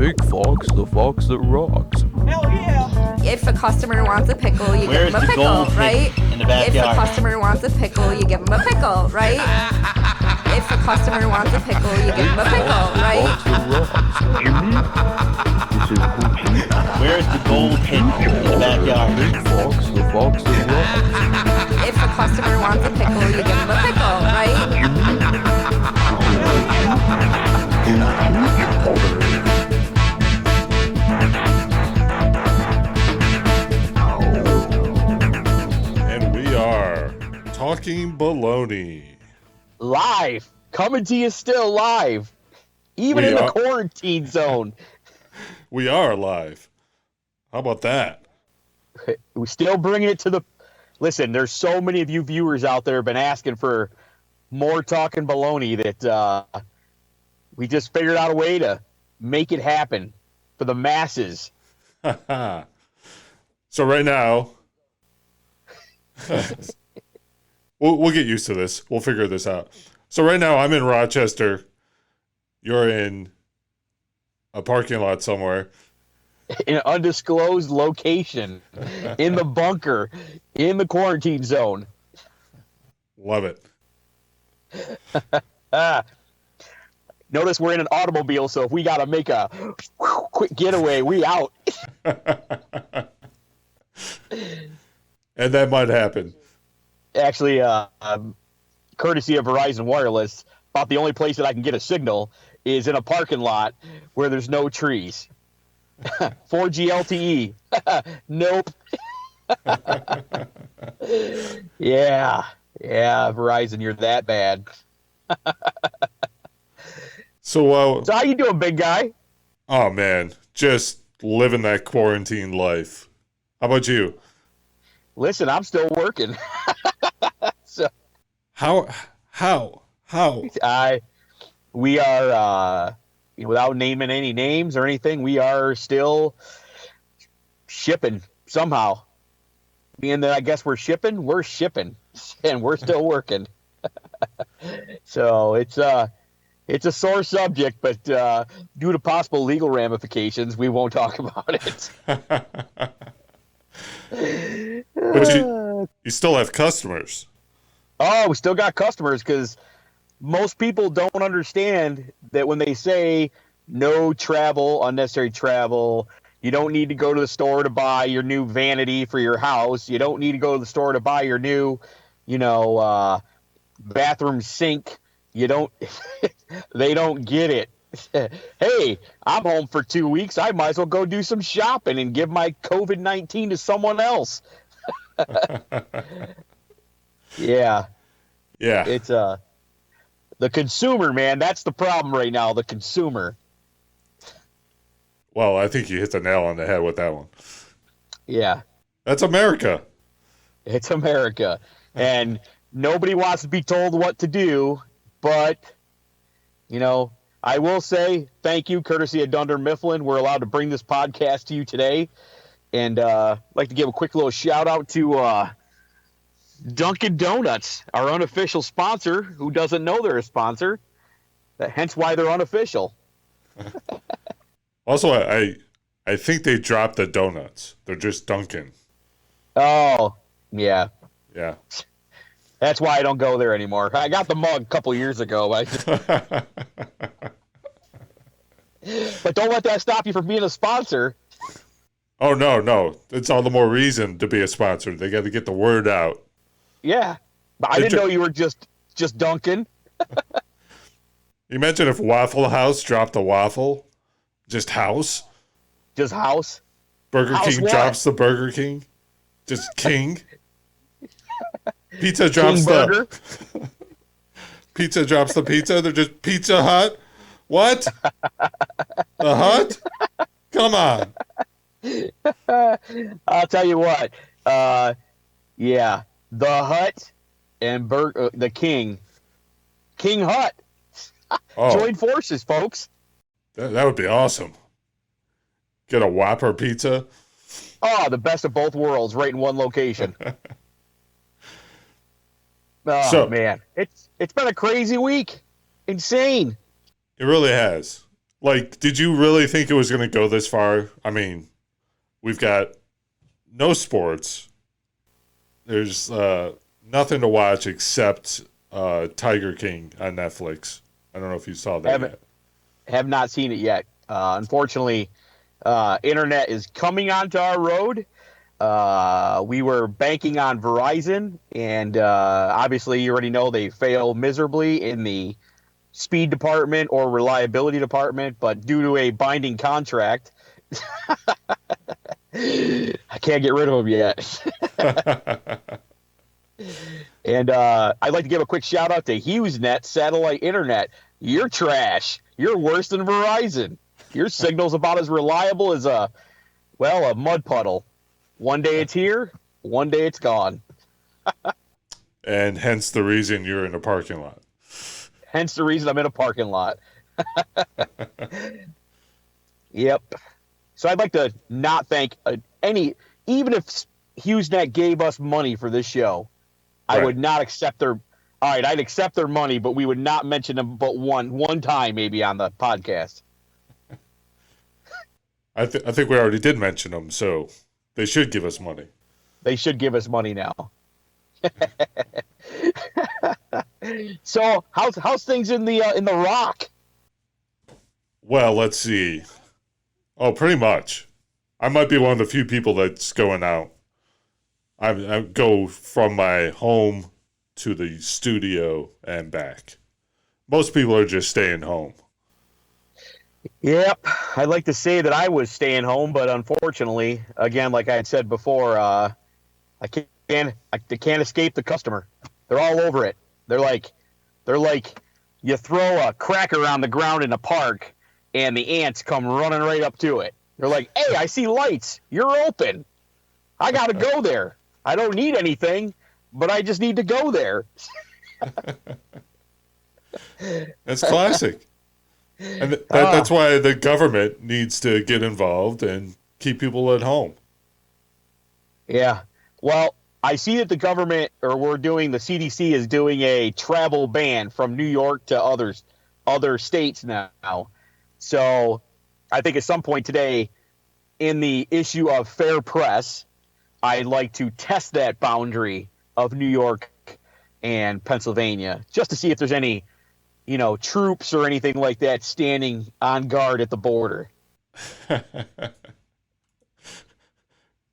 Big Fox, the fox that rocks. Hell yeah! If a customer wants a pickle, you Where's give them a the pickle, gold pig right? in the backyard? If a customer wants a pickle, you give them a pickle, right? If a customer wants a pickle, you give them a pickle, right? Where's the gold pig in the backyard? Big Fox, the fox that rocks. If a customer wants a pickle, you give them a pickle, right? And we are Talkin Baloney. Live. Coming to you still live. Even We in the are- quarantine zone. We are live. How about that? We're still bringing it to the... Listen, there's so many of you viewers out there have been asking for more Talkin Baloney that we just figured out a way to make it happen for the masses. So right now, we'll get used to this. We'll figure this out. So right now, I'm in Rochester. You're in a parking lot somewhere. In an undisclosed location. In the bunker. In the quarantine zone. Love it. Notice we're in an automobile, so if we got to make a quick getaway, we out. And that might happen. Actually, courtesy of Verizon Wireless, about the only place that I can get a signal is in a parking lot where there's no trees. 4G LTE. Nope. Yeah, Verizon, you're that bad. So, So how you doing, big guy? oh man, just living that quarantine life. How about you? Listen, I'm still working. So How? we are, without naming any names or anything, we are still shipping somehow. Being that I guess we're shipping, and we're still working. So it's a sore subject, but due to possible legal ramifications, we won't talk about it. But you still have customers. Oh, we still got customers because most people don't understand that when they say no travel, unnecessary travel, you don't need to go to the store to buy your new vanity for your house. You don't need to go to the store to buy your new, bathroom sink. You don't, they don't get it. Hey, I'm home for 2 weeks. I might as well go do some shopping and give my COVID-19 to someone else. Yeah. Yeah. It's the consumer, man. That's the problem right now. The consumer. Well, I think you hit the nail on the head with that one. Yeah, That's America. it's America, and nobody wants to be told what to do. But I will say thank you, courtesy of Dunder Mifflin. We're allowed to bring this podcast to you today, and I'd like to give a quick little shout out to Dunkin' Donuts, our unofficial sponsor, who doesn't know they're a sponsor. Hence why they're unofficial. Also, I think they dropped the donuts. They're just Dunkin'. Oh, yeah. Yeah. That's why I don't go there anymore. I got the mug a couple years ago. But don't let that stop you from being a sponsor. Oh, no. It's all the more reason to be a sponsor. They got to get the word out. Yeah. But I didn't know you were just Dunkin'. Imagine if Waffle House dropped a waffle. Just House. Just House. Burger House King what? drops the Burger King. Just King. Pizza drops King Burger. Pizza drops the pizza. They're just Pizza Hut. What? The Hut? Come on. I'll tell you what. Yeah. The Hut and the King. King Hut. Oh, Join forces, folks. that would be awesome. Get a Whopper pizza. Oh, the best of both worlds right in one location. Oh, So- man. It's been a crazy week. Insane. It really has. Like, did you really think it was going to go this far? I mean, we've got no sports. There's nothing to watch except Tiger King on Netflix. I don't know if you saw that yet. Have not seen it yet. Unfortunately, internet is coming onto our road. We were banking on Verizon, and obviously you already know they fail miserably in the speed department or reliability department, but due to a binding contract, I can't get rid of them yet. And I'd like to give a quick shout out to HughesNet satellite internet. You're trash. You're worse than Verizon. Your signal's about as reliable as a mud puddle. One day it's here, one day it's gone. And hence the reason you're in a parking lot. Hence the reason I'm in a parking lot. Yep. So I'd like to not thank even if HughesNet gave us money for this show, I would not accept their. All right, I'd accept their money, but we would not mention them but one time maybe on the podcast. I think we already did mention them, so they should give us money. They should give us money now. So how's things in the Rock? Well, let's see. Oh, pretty much. I might be one of the few people that's going out. I go from my home to the studio and back. Most people are just staying home. Yep. I'd like to say that I was staying home, but unfortunately, again, like I had said before, I can't escape the customer. They're all over it. They're like you throw a cracker on the ground in a park and the ants come running right up to it. They're like, "Hey, I see lights. You're open. I got to go there. I don't need anything, but I just need to go there." That's classic. And that's why the government needs to get involved and keep people at home. Yeah. Well, I see that the government, the CDC is doing a travel ban from New York to other states now. So I think at some point today, in the issue of fair press, I'd like to test that boundary of New York and Pennsylvania just to see if there's any, troops or anything like that standing on guard at the border.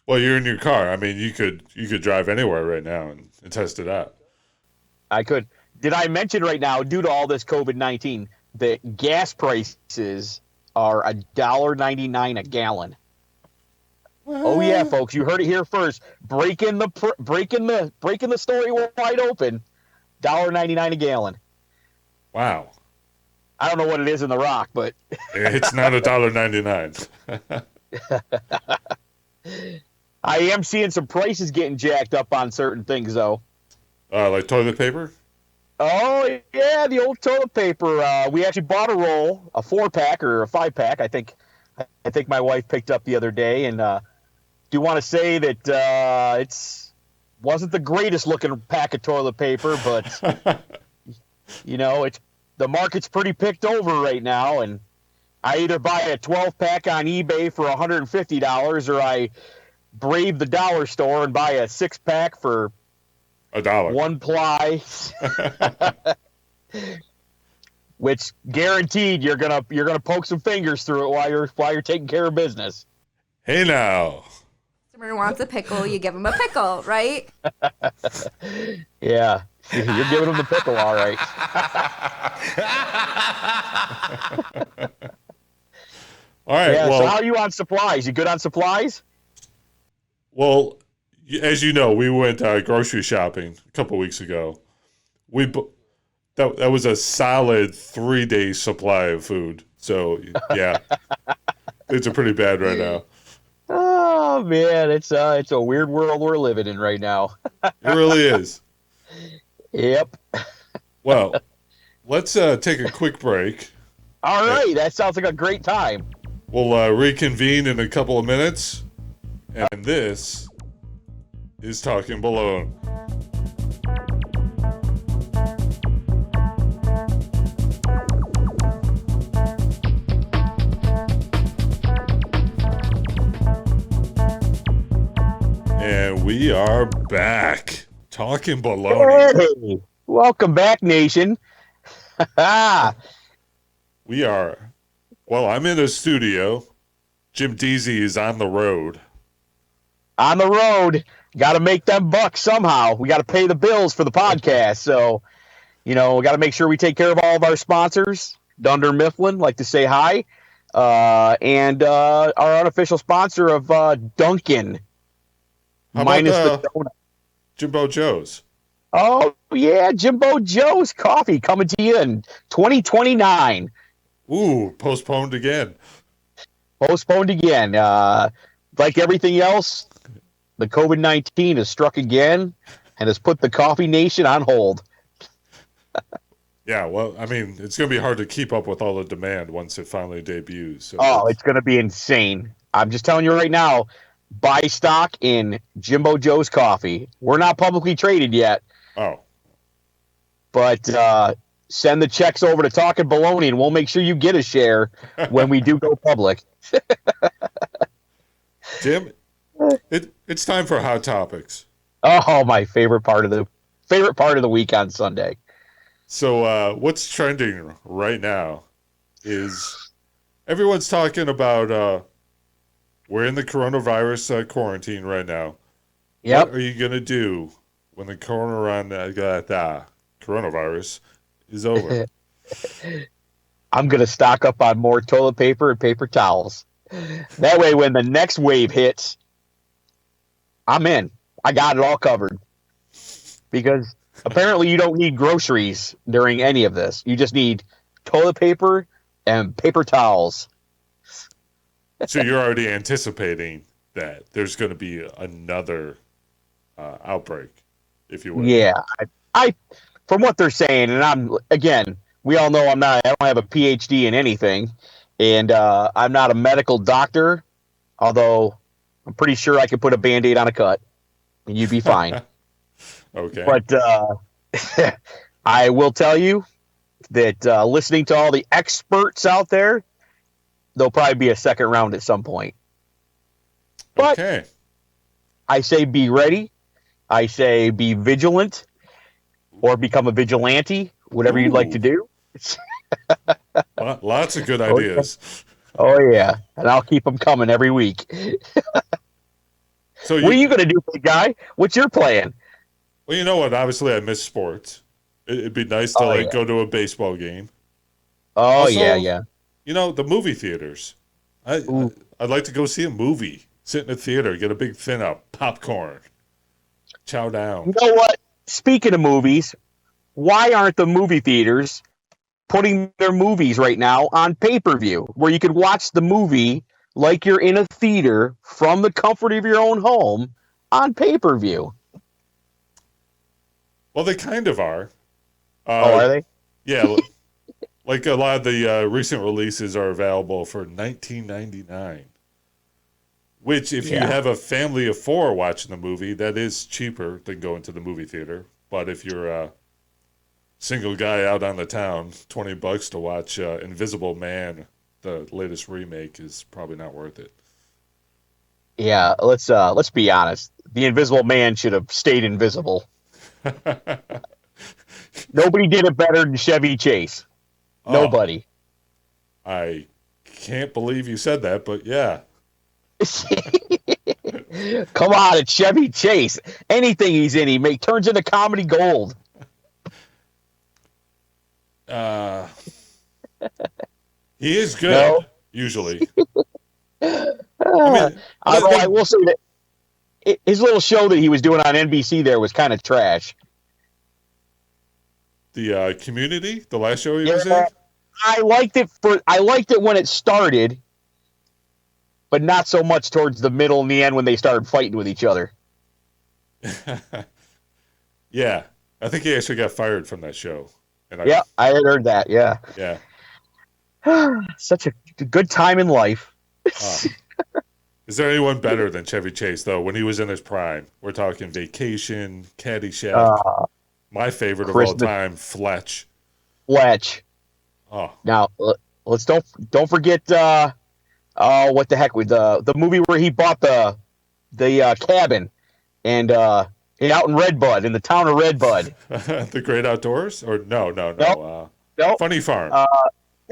Well, you're in your car. I mean, you could drive anywhere right now and test it out. I could. Did I mention right now, due to all this COVID-19, that gas prices are $1.99 a gallon? Oh yeah, folks, you heard it here first. Breaking the story wide open. $1.99 a gallon. Wow. I don't know what it is in the Rock, but it's not $1.99. I am seeing some prices getting jacked up on certain things, though. Like toilet paper? Oh yeah, the old toilet paper. We actually bought a roll, a 4-pack or a 5-pack. I think my wife picked up the other day, and do want to say that it wasn't the greatest looking pack of toilet paper, but the market's pretty picked over right now, and I either buy a 12-pack on eBay for $150, or I brave the dollar store and buy a 6-pack for $1. One ply. Which guaranteed you're gonna poke some fingers through it while you're taking care of business. Hey now. Customer wants a pickle, you give him a pickle, right? Yeah, you're giving them the pickle, all right. All right. Yeah. Well, So how are you on supplies? You good on supplies? Well, as you know, we went grocery shopping a couple weeks ago. That was a solid 3-day supply of food. So yeah, it's pretty bad right now. Oh man, it's a weird world we're living in right now. It really is. Yep. Well, let's take a quick break. All right, that sounds like a great time. We'll reconvene in a couple of minutes, and this is Talkin Baloney. We are back. Talkin Baloney. Hey, welcome back, nation. We are. Well, I'm in a studio. Jim Deezy is on the road. On the road. Got to make them bucks somehow. We got to pay the bills for the podcast. So, we got to make sure we take care of all of our sponsors. Dunder Mifflin, like to say hi. And our unofficial sponsor of Dunkin'. How minus about the donut. Jimbo Joe's? Oh, yeah. Jimbo Joe's Coffee coming to you in 2029. Ooh, postponed again. Postponed again. Like everything else, the COVID-19 has struck again and has put the Coffee Nation on hold. Yeah, well, I mean, it's going to be hard to keep up with all the demand once it finally debuts. So It's going to be insane. I'm just telling you right now, buy stock in Jimbo Joe's Coffee. We're not publicly traded yet. Oh. But send the checks over to Talkin Baloney, and we'll make sure you get a share when we do go public. Jim, it's time for Hot Topics. Oh, my favorite part of the week on Sunday. So what's trending right now is everyone's talking about we're in the coronavirus quarantine right now. Yep. What are you going to do when the coronavirus is over? I'm going to stock up on more toilet paper and paper towels. That way, when the next wave hits, I'm in. I got it all covered. Because apparently you don't need groceries during any of this. You just need toilet paper and paper towels. So you're already anticipating that there's going to be another outbreak, if you will. Yeah. I from what they're saying, and we all know I don't have a PhD in anything, and I'm not a medical doctor, although I'm pretty sure I could put a Band-Aid on a cut and you'd be fine. Okay. But I will tell you that listening to all the experts out there, there'll probably be a second round at some point. But okay. I say be ready. I say be vigilant or become a vigilante, whatever you'd like to do. Lots of good ideas. Oh, yeah. And I'll keep them coming every week. So what are you going to do, big guy? What's your plan? Well, you know what? Obviously, I miss sports. It'd be nice to go to a baseball game. Oh, also, yeah. The movie theaters. I'd like to go see a movie. Sit in a theater, get a big thin up, popcorn, chow down. You know what? Speaking of movies, why aren't the movie theaters putting their movies right now on pay-per-view, where you could watch the movie like you're in a theater from the comfort of your own home on pay-per-view? Well, they kind of are. Are they? Yeah. Like a lot of the recent releases are available for $19.99. Which, if you have a family of 4 watching the movie, that is cheaper than going to the movie theater. But if you're a single guy out on the town, $20 to watch Invisible Man, the latest remake, is probably not worth it. Yeah, let's be honest. The Invisible Man should have stayed invisible. Nobody did it better than Chevy Chase. Nobody. I can't believe you said that, but yeah. Come on, it's Chevy Chase. Anything he's in, he turns into comedy gold. He is good, usually. I will say that his little show that he was doing on NBC there was kind of trash. The Community, the last show he was in? I liked it when it started, but not so much towards the middle and the end when they started fighting with each other. Yeah. I think he actually got fired from that show. I had heard that, yeah. Yeah. Such a good time in life. Is there anyone better than Chevy Chase, though, when he was in his prime? We're talking Vacation, Caddyshack. My favorite of all time, Fletch. Oh. Now, let's don't forget what the heck with the movie where he bought the cabin and out in Redbud, in the town of Redbud. The Great Outdoors? Or no. Nope. Funny Farm.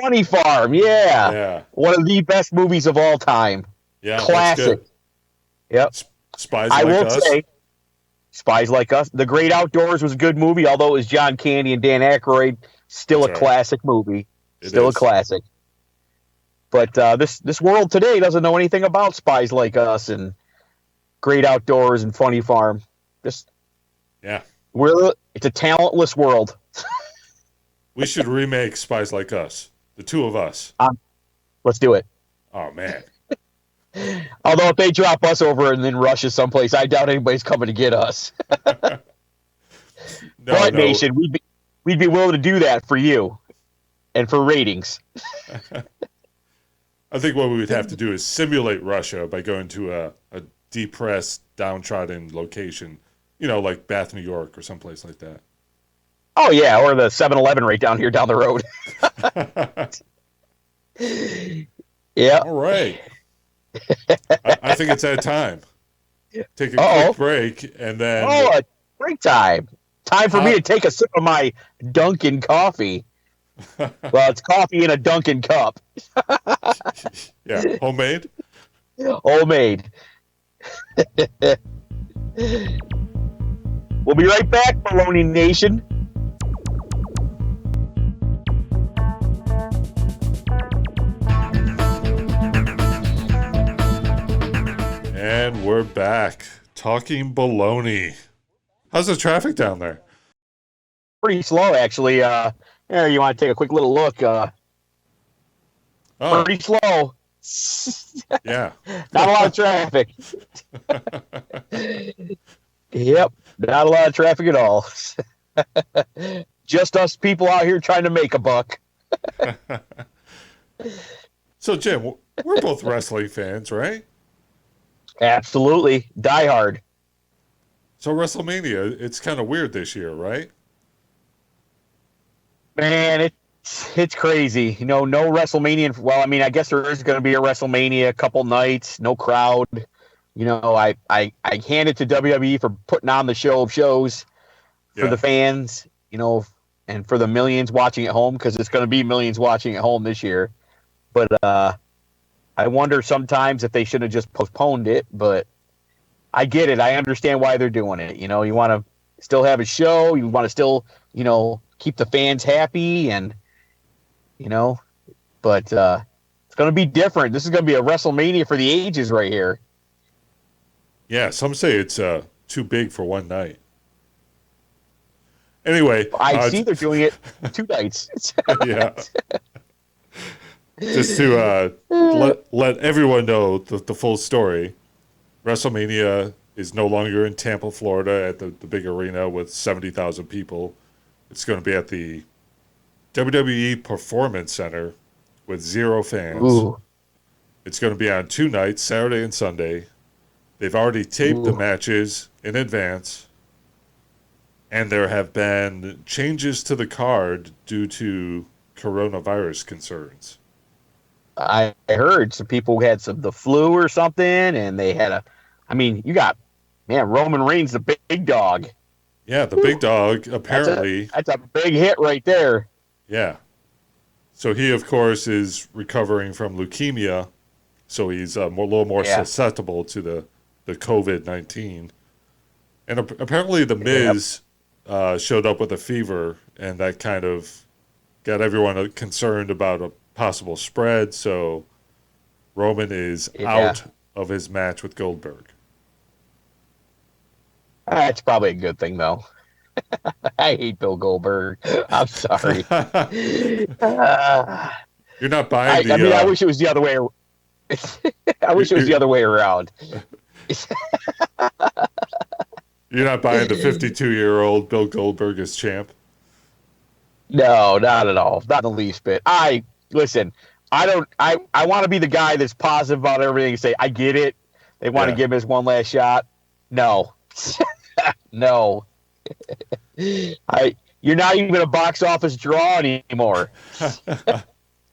Funny Farm, yeah. Yeah. One of the best movies of all time. Yeah, Classic. that's good. Yep. Spies I Like will Us. say, Spies Like Us. The Great Outdoors was a good movie, although it was John Candy and Dan Aykroyd. Still That's a right. classic movie. It Still is. a classic. But this world today doesn't know anything about Spies Like Us and Great Outdoors and Funny Farm. Just Yeah. it's a talentless world. We should remake Spies Like Us. The two of us. Let's do it. Oh, man. Although if they drop us over and then rush us someplace, I doubt anybody's coming to get us. But Nation, we'd be willing to do that for you and for ratings. I think what we would have to do is simulate Russia by going to a depressed, downtrodden location, like Bath, New York or someplace like that. Oh, yeah, or the 7-Eleven right down here down the road. Yeah. All right. I think it's that time. Take a quick break and then... Oh, break time. Time for me to take a sip of my Dunkin' coffee. Well, it's coffee in a Dunkin' cup. Yeah, homemade? Homemade. We'll be right back, Baloney Nation. And we're back. Talking baloney. How's the traffic down there? Pretty slow, actually. You want to take a quick little look. Pretty slow. Yeah. Not a lot of traffic. Yep, not a lot of traffic at all. Just us people out here trying to make a buck. So, Jim, we're both wrestling fans, right? Absolutely. Die hard. So, WrestleMania, it's kind of weird this year, right? Man, it's crazy. No WrestleMania. Well, I mean, I guess there is going to be a WrestleMania a couple nights, no crowd. I hand it to WWE for putting on the show of shows for the fans, and for the millions watching at home, because it's going to be millions watching at home this year. But I wonder sometimes if they should have just postponed it, but I get it. I understand why they're doing it. You want to still have a show. You want to still, keep the fans happy and, but it's going to be different. This is going to be a WrestleMania for the ages right here. Yeah, some say it's too big for one night. Anyway. I see they're doing it 2 nights. Yeah. Just to let everyone know the full story, WrestleMania is no longer in Tampa, Florida at the big arena with 70,000 people. It's going to be at the WWE Performance Center with 0 fans. Ooh. It's going to be on 2 nights, Saturday and Sunday. They've already taped the matches in advance, and there have been changes to the card due to coronavirus concerns. I heard some people had the flu or something, and they had you got, Roman Reigns, the big dog. Yeah, the big dog, apparently. That's a big hit right there. Yeah. So he, of course, is recovering from leukemia, so he's a little more susceptible to the COVID-19. And apparently the Miz showed up with a fever, and that kind of got everyone concerned about a possible spread, so Roman is out of his match with Goldberg. That's probably a good thing, though. I hate Bill Goldberg. I'm sorry. You're not buying I wish it was the other way. I wish it was the other way around. You're not buying the 52-year-old Bill Goldberg as champ? No, not at all. Not the least bit. Listen, I want to be the guy that's positive about everything and say, I get it. They want to give him his one last shot. No. No. You're not even a box office draw anymore.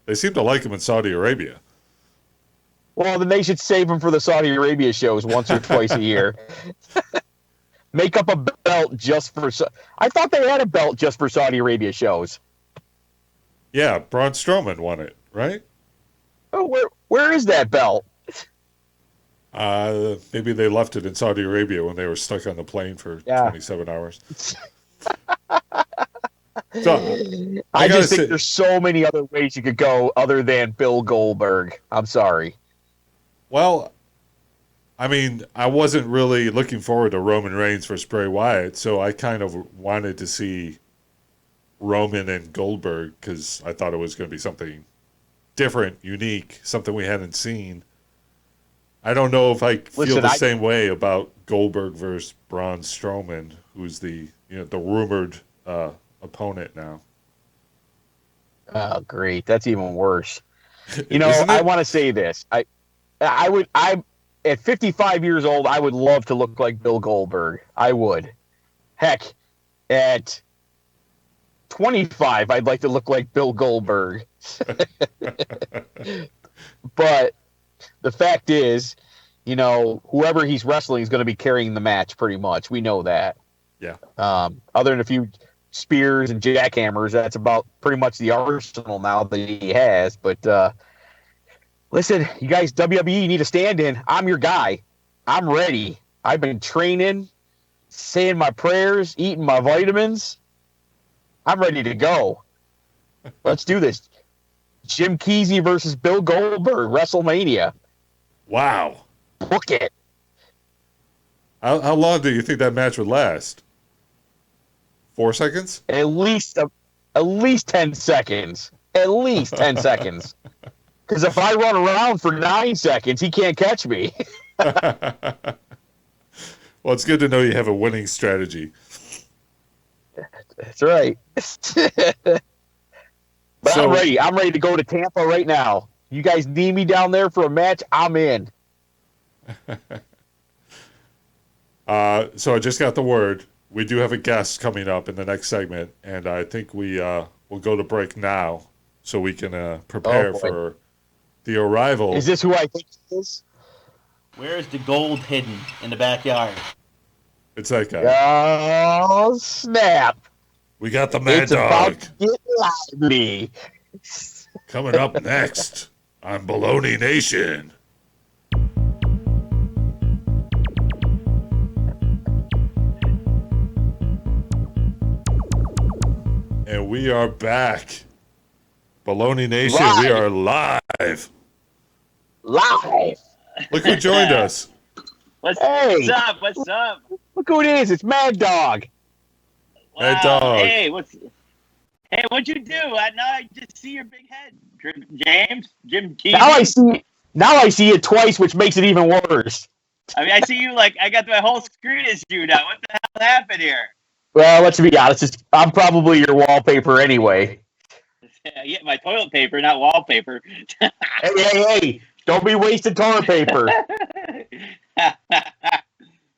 They seem to like him in Saudi Arabia. Well, then they should save him for the Saudi Arabia shows once or twice a year. Make up a belt just for. I thought they had a belt just for Saudi Arabia shows. Yeah, Braun Strowman won it, right? Oh, where is that belt? Maybe they left it in Saudi Arabia when they were stuck on the plane for 27 hours. So, I just think there's so many other ways you could go other than Bill Goldberg. I'm sorry. Well, I mean, I wasn't really looking forward to Roman Reigns versus Bray Wyatt, so I kind of wanted to see Roman and Goldberg because I thought it was going to be something different, unique, something we hadn't seen. I don't know if I feel the same way about Goldberg versus Braun Strowman, who's the rumored opponent now. Oh, great! That's even worse. I want to say this. I at 55 years old, I would love to look like Bill Goldberg. I would. Heck, at 25, I'd like to look like Bill Goldberg. But the fact is, whoever he's wrestling is going to be carrying the match pretty much. We know that. Yeah. Other than a few spears and jackhammers, that's about pretty much the arsenal now that he has. But listen, you guys, WWE need a stand-in. I'm your guy. I'm ready. I've been training, saying my prayers, eating my vitamins. I'm ready to go. Let's do this. Jim Kesey versus Bill Goldberg, WrestleMania. Wow. Book it. How long do you think that match would last? 4 seconds? At least 10 seconds. At least 10 seconds. Because if I run around for 9 seconds, he can't catch me. Well, it's good to know you have a winning strategy. That's right. But I'm ready. I'm ready to go to Tampa right now. You guys need me down there for a match? I'm in. So I just got the word. We do have a guest coming up in the next segment, and I think we will go to break now so we can prepare for the arrival. Is this who I think it is? Where is the gold hidden in the backyard? It's that guy. Oh, snap. We got the Madd It's Dogg about to get lively. coming up next on Baloney Nation. And we are back. Baloney Nation, we are live. Live. Look who joined us. What's up? What's up? Look who it is. It's Madd Dogg. Wow. Madd Dogg. Hey, what'd you do? I just see your big head, Jim Kesey. Now I see it twice, which makes it even worse. I mean, I see you like I got my whole screen is you now. What the hell happened here? Well, let's be honest. I'm probably your wallpaper anyway. Yeah, my toilet paper, not wallpaper. Hey! Don't be wasting toilet paper.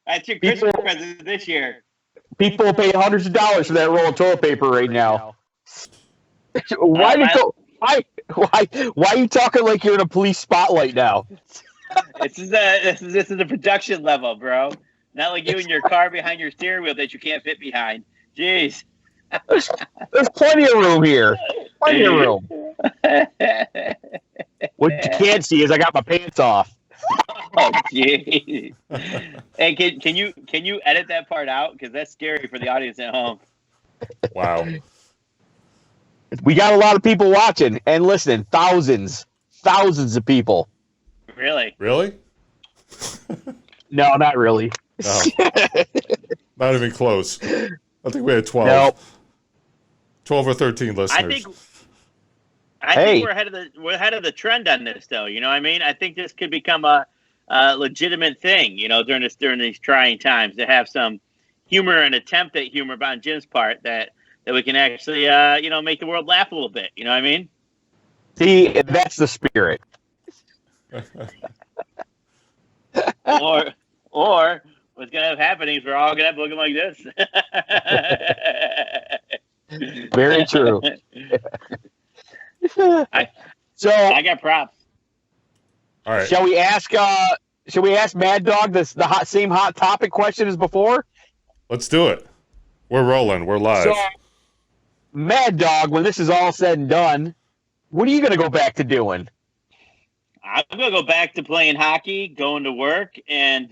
That's your Christmas present this year. People will pay hundreds of dollars for that roll of toilet paper right now. Why are you talking like you're in a police spotlight now? This is the production level, bro. Not like you in your car behind your steering wheel that you can't fit behind. Jeez. There's plenty of room here. Plenty of room. What you can't see is I got my pants off. Oh, jeez. Hey, can you edit that part out? Because that's scary for the audience at home. Wow. We got a lot of people watching and listening. Thousands of people. Really? Really? No, not really. Oh. Not even close. I think we had 12. Nope. 12 or 13 listeners. I think we're ahead of the trend on this, though. You know what I mean? I think this could become a legitimate thing. During these trying times, to have some humor and attempt at humor on Jim's part that we can actually make the world laugh a little bit. You know what I mean? See, that's the spirit. Or what's going to have happening is we're all going to have looking like this. Very true. I got props. All right. Shall we ask Madd Dogg the same hot topic question as before? Let's do it. We're rolling. We're live. So, Madd Dogg, when this is all said and done, what are you going to go back to doing? I'm going to go back to playing hockey, going to work, and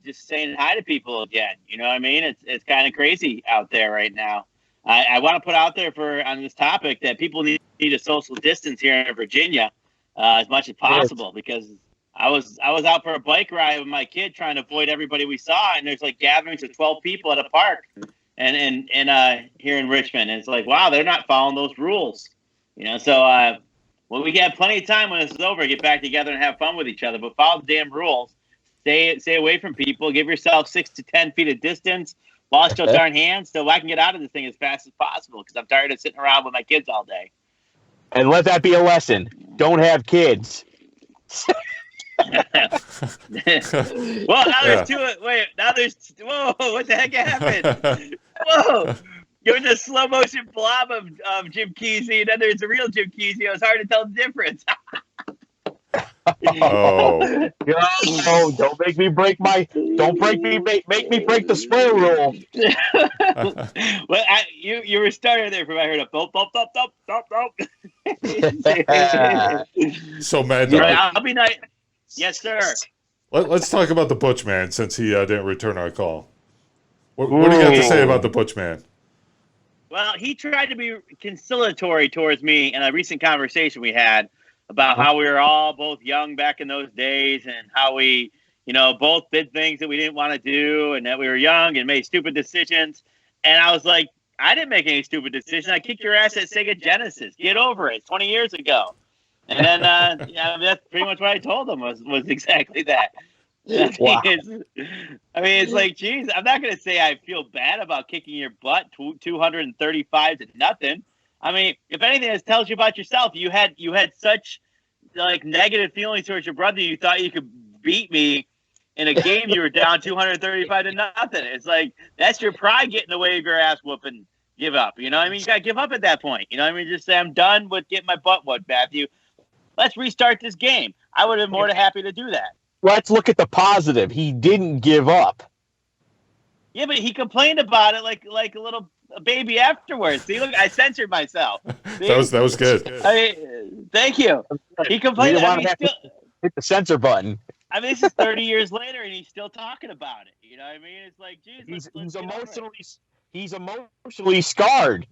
just saying hi to people again. You know what I mean? It's kind of crazy out there right now. I want to put out there on this topic that people need a social distance here in Virginia as much as possible, because I was out for a bike ride with my kid trying to avoid everybody we saw, and there's like gatherings of 12 people at a park and here in Richmond. And it's like, wow, they're not following those rules. You know, so well, we have plenty of time when this is over, get back together and have fun with each other, but follow the damn rules. Stay away from people. Give yourself 6 to 10 feet of distance. Wash those darn hands so I can get out of this thing as fast as possible, because I'm tired of sitting around with my kids all day. And let that be a lesson. Don't have kids. Well, now there's two. Wait, now there's. Whoa, what the heck happened? Whoa. You're in the slow motion blob of Jim Kesey, and then there's the real Jim Kesey. It was hard to tell the difference. Oh. No, don't make me break make me break the spray rule. Well, you were starting there from I heard a bop bop bop bop bop bop. So, Madd Dogg. I'll be nice. Yes, sir. Let's talk about the Butch Man, since he didn't return our call. What do you got to say about the Butch Man? Well, he tried to be conciliatory towards me in a recent conversation we had about how we were all both young back in those days, and how we, both did things that we didn't want to do, and that we were young and made stupid decisions. And I was like, I didn't make any stupid decisions. I kicked your ass at Sega Genesis. Get over it. 20 years ago. And then, that's pretty much what I told him was exactly that. Wow. It's like, geez, I'm not going to say I feel bad about kicking your butt 235 to nothing. I mean, if anything, this tells you about yourself. You had such like negative feelings towards your brother. You thought you could beat me in a game. You were down 235 to nothing. It's like, that's your pride getting in the way of your ass whooping. Give up. You know what I mean? You got to give up at that point. You know what I mean? Just say, I'm done with getting my butt whooped, Matthew. Let's restart this game. I would have been more than happy to do that. Let's look at the positive. He didn't give up. Yeah, but he complained about it like a little baby afterwards. See, look, I censored myself. See? That was good. I mean, thank you. He complained. Hit the censor button. I mean, this is 30 years later, and he's still talking about it. You know what I mean? It's like, geez, he's emotionally scarred.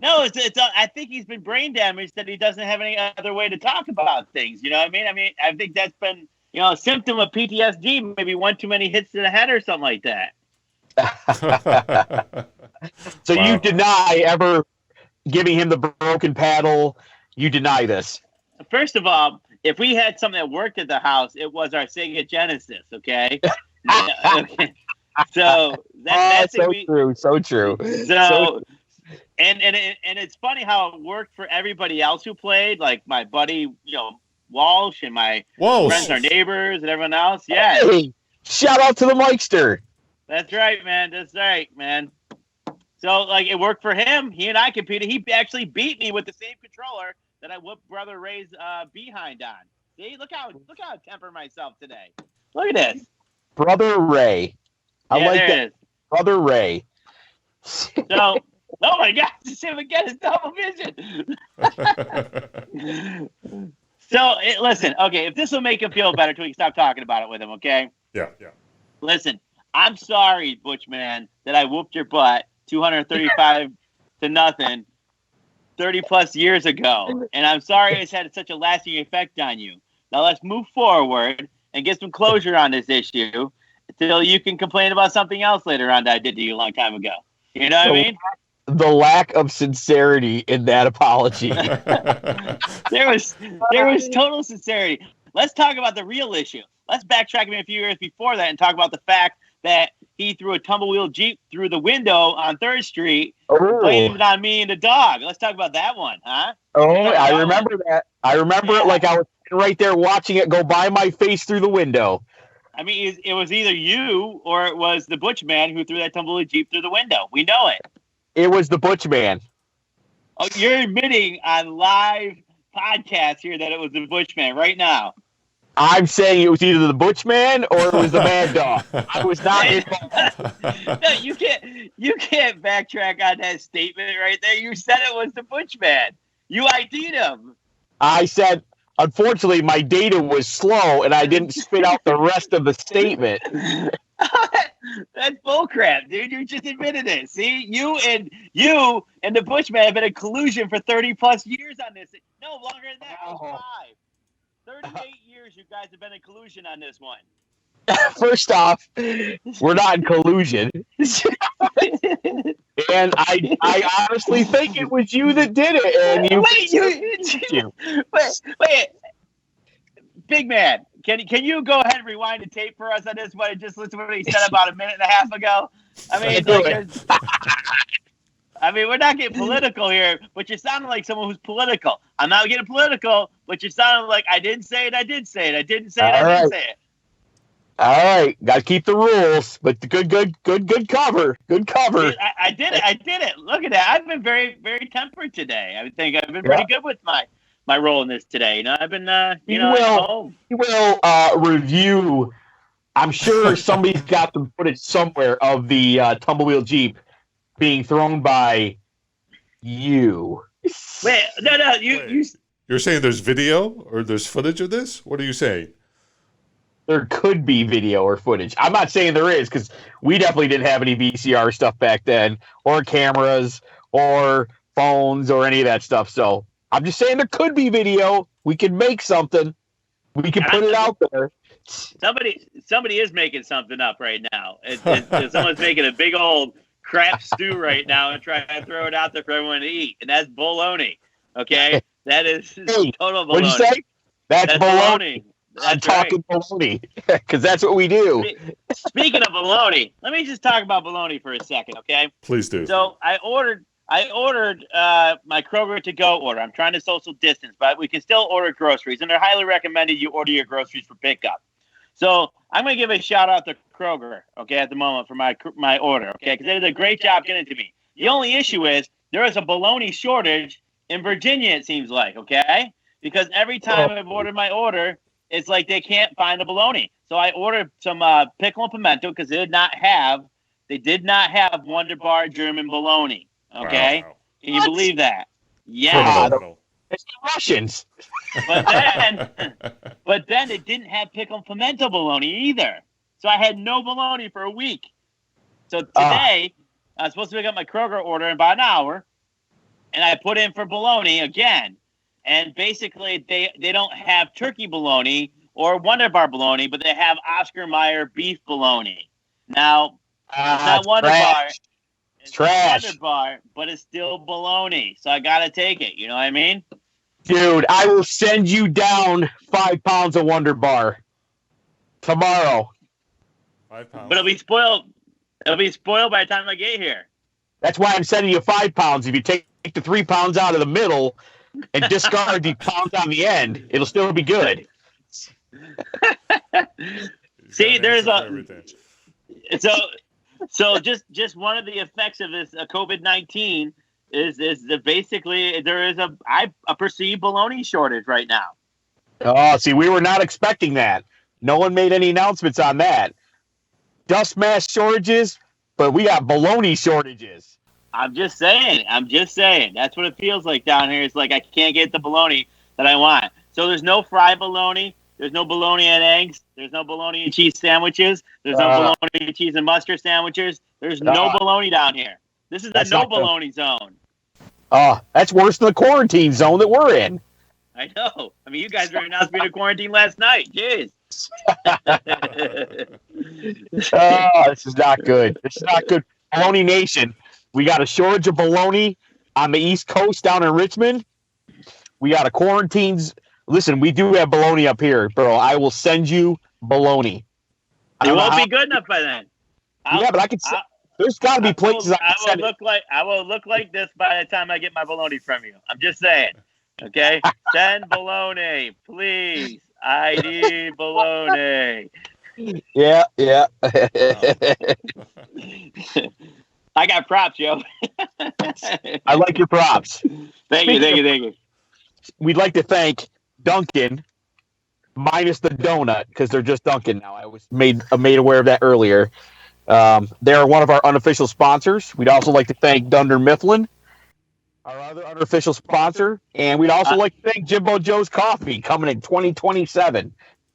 No, I think he's been brain damaged, that he doesn't have any other way to talk about things. You know what I mean? I mean, I think that's been, a symptom of PTSD. Maybe one too many hits to the head or something like that. So wow. You deny ever giving him the broken paddle. You deny this. First of all, if we had something that worked at the house, it was our Sega Genesis. Okay. Okay. So that's true. So true. So. And it's funny how it worked for everybody else who played, like my buddy, Walsh, and my friends, our neighbors, and everyone else. Yeah. Hey, shout out to the Mikester. That's right, man. That's right, man. So, like, it worked for him. He and I competed. He actually beat me with the same controller that I whooped Brother Ray's behind on. See, look how I temper myself today. Look at this. Brother Ray. I like that. Brother Ray. So. Oh my God! It's him again. It's double vision. So listen, okay. If this will make him feel better, we can stop talking about it with him. Okay? Yeah. Listen, I'm sorry, Butch Man, that I whooped your butt 235 to nothing 30 plus years ago, and I'm sorry it's had such a lasting effect on you. Now let's move forward and get some closure on this issue until you can complain about something else later on that I did to you a long time ago. You know what I mean? The lack of sincerity in that apology. There was total sincerity. Let's talk about the real issue. Let's backtrack a few years before that and talk about the fact that he threw a tumble-wheel Jeep through the window on 3rd Street, blamed it on me and the dog. Let's talk about that one, huh? Oh, I remember that. I remember it like I was right there watching it go by my face through the window. I mean, it was either you or it was the Butch Man who threw that tumble-wheel Jeep through the window. We know it. It was the Butch Man. Oh, you're admitting on live podcast here that it was the Butch Man right now. I'm saying it was either the Butch Man or it was the Madd Dogg. I was not involved. No, you can't backtrack on that statement right there. You said it was the Butch Man. You ID'd him. I said, unfortunately, my data was slow and I didn't spit out the rest of the statement. That's bullcrap, dude. You just admitted it. See, you and the Butch Man have been in collusion for 30 plus years on this. No, longer than that. It was 38 years you guys have been in collusion on this one. First off, we're not in collusion. And I honestly think it was you that did it. And wait. Big man, can you go ahead and rewind the tape for us on this one and just listen to what he said about a minute and a half ago? I mean, we're not getting political here, but you're sounding like someone who's political. I'm not getting political, but you're sounding like I didn't say it, I did say it. I didn't say it, I didn't say it. All right, got to keep the rules, but good cover. Good cover. I did it. Look at that. I've been very, very tempered today. I think I've been pretty good with my role in this today. You know, I've been, You will review. I'm sure somebody's got the footage somewhere of the Tumblewheel Jeep being thrown by you. Wait, no, You're saying there's video or there's footage of this? What are you saying? There could be video or footage. I'm not saying there is because we definitely didn't have any VCR stuff back then, or cameras, or phones, or any of that stuff. So I'm just saying there could be video. We can make something. We can put it out there. Somebody is making something up right now. Someone's making a big old crap stew right now and trying to throw it out there for everyone to eat, and that's bologna. Okay, that is total bologna. What'd you say? That's bologna. I'm talking bologna because that's what we do. Speaking of bologna, let me just talk about bologna for a second, okay? Please do. So I ordered my Kroger to go order. I'm trying to social distance, but we can still order groceries, and they're highly recommended you order your groceries for pickup. So I'm going to give a shout out to Kroger, okay, at the moment for my order, okay, because they did a great job getting it to me. The only issue is there is a bologna shortage in Virginia, it seems like, okay, because every time I've ordered my order, it's like they can't find the bologna. So I ordered some pickle and pimento because they did not have Wonder Bar German bologna. Okay, wow. Can you believe that? Yeah, it's the Russians. But then it didn't have pickle and pimento bologna either. So I had no bologna for a week. So today I was supposed to pick up my Kroger order in about an hour, and I put in for bologna again. And basically, they don't have turkey bologna or Wonder Bar bologna, but they have Oscar Mayer beef bologna. Now, it's not Wonder Bar. It's trash. Wonder Bar, but it's still bologna. So I got to take it. You know what I mean? Dude, I will send you down 5 pounds of Wonder Bar tomorrow. 5 pounds. But it'll be spoiled. It'll be spoiled by the time I get here. That's why I'm sending you 5 pounds. If you take the 3 pounds out of the middle and discard the pounds on the end, it'll still be good. See, there's so just one of the effects of this COVID-19 is that basically there is a perceived bologna shortage right now. Oh, see, we were not expecting that. No one made any announcements on that. Dust mask shortages, but we got bologna shortages. I'm just saying. That's what it feels like down here. It's like I can't get the bologna that I want. So there's no fried bologna. There's no bologna and eggs. There's no bologna and cheese sandwiches. There's no bologna and cheese and mustard sandwiches. There's no bologna down here. This is the no bologna zone. That's worse than the quarantine zone that we're in. I know. I mean, you guys were announced being in quarantine last night. Jeez. This is not good. This is not good. Bologna Nation. We got a shortage of bologna on the East Coast down in Richmond. We got a quarantines. Listen, we do have bologna up here, bro. I will send you bologna. It won't be good enough by then. But I can. There's got to be places I will look like this by the time I get my bologna from you. I'm just saying. Okay, send bologna, please. I need bologna. Yeah. I got props, yo. I like your props. Thank you. We'd like to thank Duncan minus the donut because they're just Dunkin' now. I was made aware of that earlier. They are one of our unofficial sponsors. We'd also like to thank Dunder Mifflin, our other unofficial sponsor, and we'd also like to thank Jimbo Joe's Coffee coming in 2027,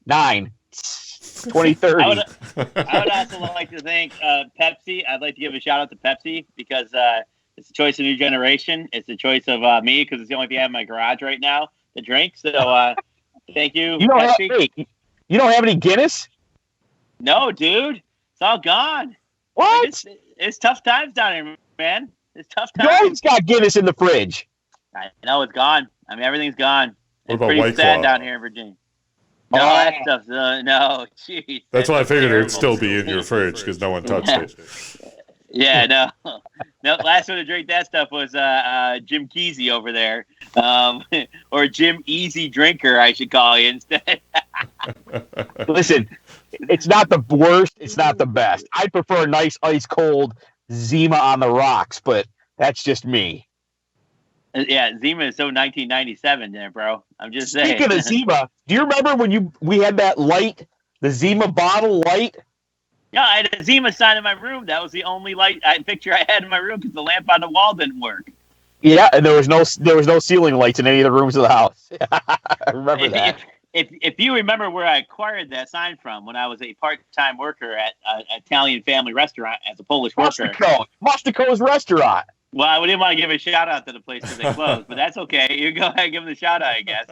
2030. I would also like to thank Pepsi. I'd like to give a shout out to Pepsi because it's the choice of new generation. It's the choice of me because it's the only thing I have in my garage right now to drink. So thank you, Pepsi. You don't have any Guinness? No, dude. It's all gone. What? It's tough times down here, man. It's tough You times. always got Guinness in the fridge. I know it's gone. I mean, everything's gone. What It's about pretty White sad Claw? down here in Virginia. No, that stuff's no. Jeez, That's why I figured it terrible. would still be in your fridge because no one touched it. Yeah, no. Last one to drink that stuff was Jim Kesey over there, or Jim Easy Drinker, I should call you instead. Listen, it's not the worst. It's not the best. I prefer a nice ice cold Zima on the rocks, but that's just me. Yeah, Zima is so 1997 there, bro. I'm just saying. Speaking of Zima, do you remember when we had that light, the Zima bottle light? Yeah, I had a Zima sign in my room. That was the only picture I had in my room because the lamp on the wall didn't work. Yeah, and there was no ceiling lights in any of the rooms of the house. I remember that. If you remember where I acquired that sign from when I was a part-time worker at an Italian family restaurant as a Polish worker. Mustico's restaurant. Well, I didn't want to give a shout-out to the place because they closed, but that's okay. You go ahead and give them the shout-out, I guess.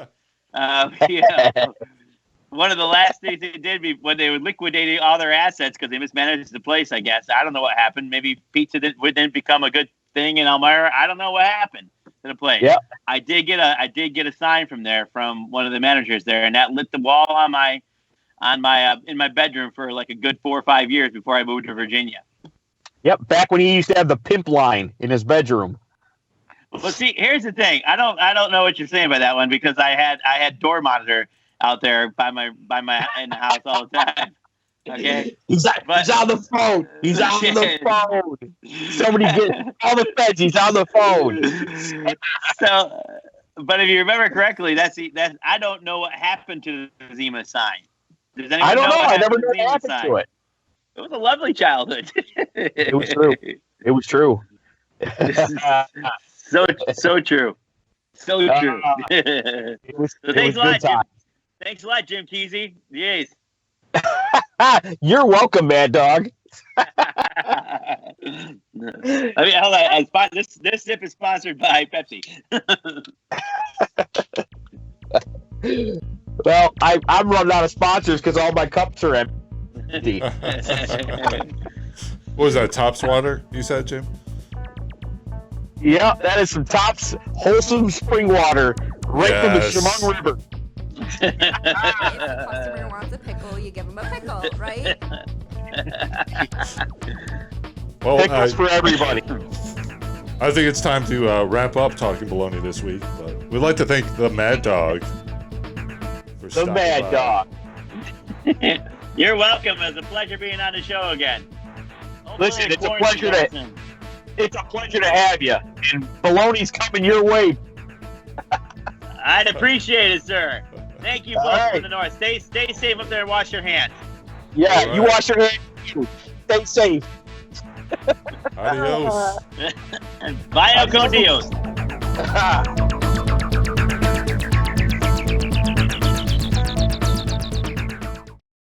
One of the last things they did when they were liquidating all their assets because they mismanaged the place, I guess. I don't know what happened. Maybe pizza didn't become a good thing in Elmira. I don't know what happened to the place. Yeah. I did get a sign from one of the managers there, and that lit the wall in my bedroom for like a good 4 or 5 years before I moved to Virginia. Yep, back when he used to have the pimp line in his bedroom. Well, see, here's the thing. I don't know what you're saying by that one because I had door monitor out there by my in the house all the time. Okay, he's on the phone. He's on the phone. Somebody get all the feds. He's on the phone. So, but if you remember correctly, that's I don't know what happened to the Zima sign. Does anyone I don't know. I never to knew what happened to it. It was a lovely childhood. It was true. It was true. So true. So true. It was thanks a lot, Jim. Thanks a lot, Jim Kesey. Yes. You're welcome, Madd Dogg. I mean, hold on. This sip is sponsored by Pepsi. Well, I'm running out of sponsors because all my cups are empty. What was that, Tops water you said, Jim? Yeah, that is some Tops wholesome spring water right from the Chemung River. If the customer wants a pickle, you give them a pickle, right? Well, Pickles for everybody. I think it's time to wrap up Talkin Baloney this week, but we'd like to thank the Madd Dogg for The Madd Dogg. You're welcome. It's a pleasure being on the show again. Listen, it's a pleasure to have you. And Baloney's coming your way. I'd appreciate it, sir. Thank you, folks from the north. Stay safe up there and wash your hands. Yeah, you wash your hands. Stay safe. Adios. Vaya con Dios.